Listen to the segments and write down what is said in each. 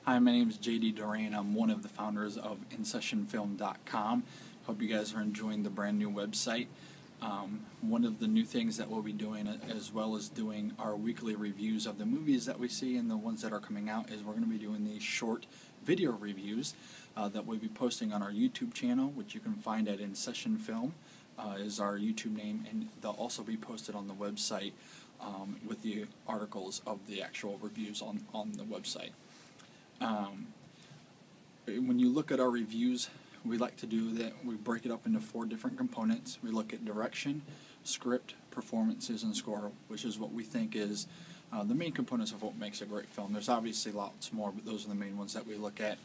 Hi, my name is JD Duran. I'm one of the founders of InSessionFilm.com. Hope you guys are enjoying the brand new website. One of the new things that we'll be doing, as well as doing our weekly reviews of the movies that we see and the ones that are coming out, is we're going to be doing these short video reviews that we'll be posting on our YouTube channel, which you can find at InSessionFilm is our YouTube name, and they'll also be posted on the website with the articles of the actual reviews on the website. When you look at our reviews, we like to do that. We break it up into 4 different components. We look at direction, script, performances, and score, which is what we think is the main components of what makes a great film. There's obviously lots more, but those are the main ones that we look at.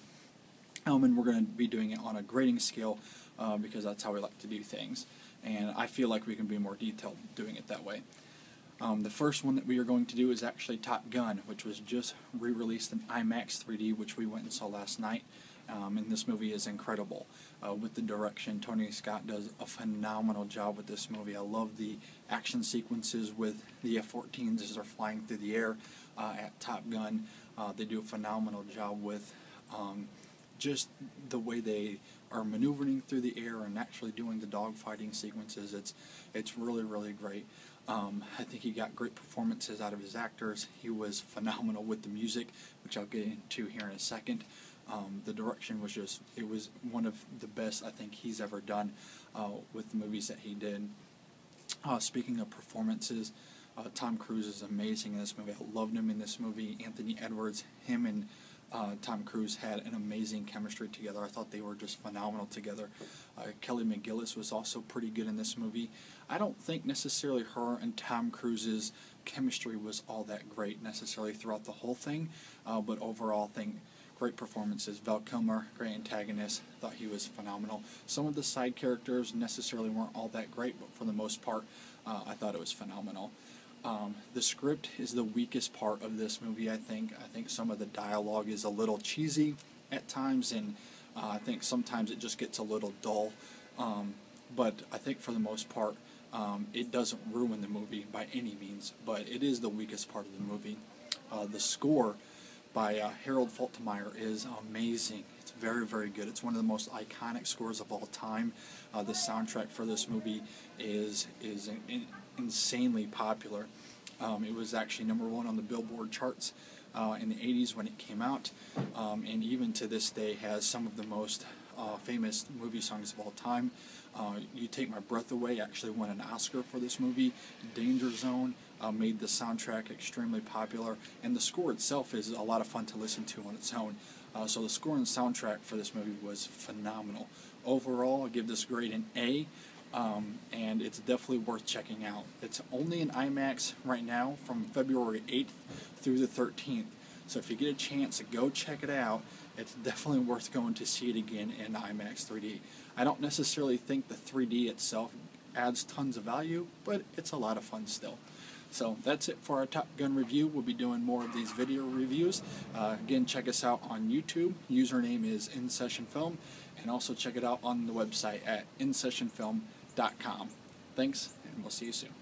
And we're going to be doing it on a grading scale because that's how we like to do things. And I feel like we can be more detailed doing it that way. The first one that we are going to do is actually Top Gun, which was just re-released in IMAX 3D, which we went and saw last night. And this movie is incredible. With the direction, Tony Scott does a phenomenal job with this movie. I love the action sequences with the F-14s as they're flying through the air at Top Gun. They do a phenomenal job with just the way they are maneuvering through the air and actually doing the dogfighting sequences. It's really, really great. I think he got great performances out of his actors. He was phenomenal with the music, which I'll get into here in a second. The direction was it was one of the best I think he's ever done with the movies that he did. Speaking of performances, Tom Cruise is amazing in this movie. I loved him in this movie. Anthony Edwards, him and Tom Cruise had an amazing chemistry together. I thought they were just phenomenal together. Kelly McGillis was also pretty good in this movie. I don't think necessarily her and Tom Cruise's chemistry was all that great necessarily throughout the whole thing, but overall I think great performances. Val Kilmer, great antagonist, thought he was phenomenal. Some of the side characters necessarily weren't all that great, but for the most part I thought it was phenomenal. The script is the weakest part of this movie, I think. I think some of the dialogue is a little cheesy at times, and I think sometimes it just gets a little dull. But I think for the most part, it doesn't ruin the movie by any means, but it is the weakest part of the movie. The score by Harold Faltermeyer is amazing. It's very, very good. It's one of the most iconic scores of all time. The soundtrack for this movie is insanely popular. It was actually #1 on the Billboard charts in the 80s when it came out, and even to this day has some of the most famous movie songs of all time. You Take My Breath Away actually won an Oscar for this movie. Danger Zone made the soundtrack extremely popular, and the score itself is a lot of fun to listen to on its own. So the score and soundtrack for this movie was phenomenal. Overall, I'll give this grade an A, and it's definitely worth checking out. It's only in IMAX right now from February 8th through the 13th. So if you get a chance, go check it out. It's definitely worth going to see it again in IMAX 3D. I don't necessarily think the 3D itself adds tons of value, but it's a lot of fun still. So that's it for our Top Gun review. We'll be doing more of these video reviews. Again, check us out on YouTube. Username is InSessionFilm, and also check it out on the website at InSessionFilm.com. Thanks, and we'll see you soon.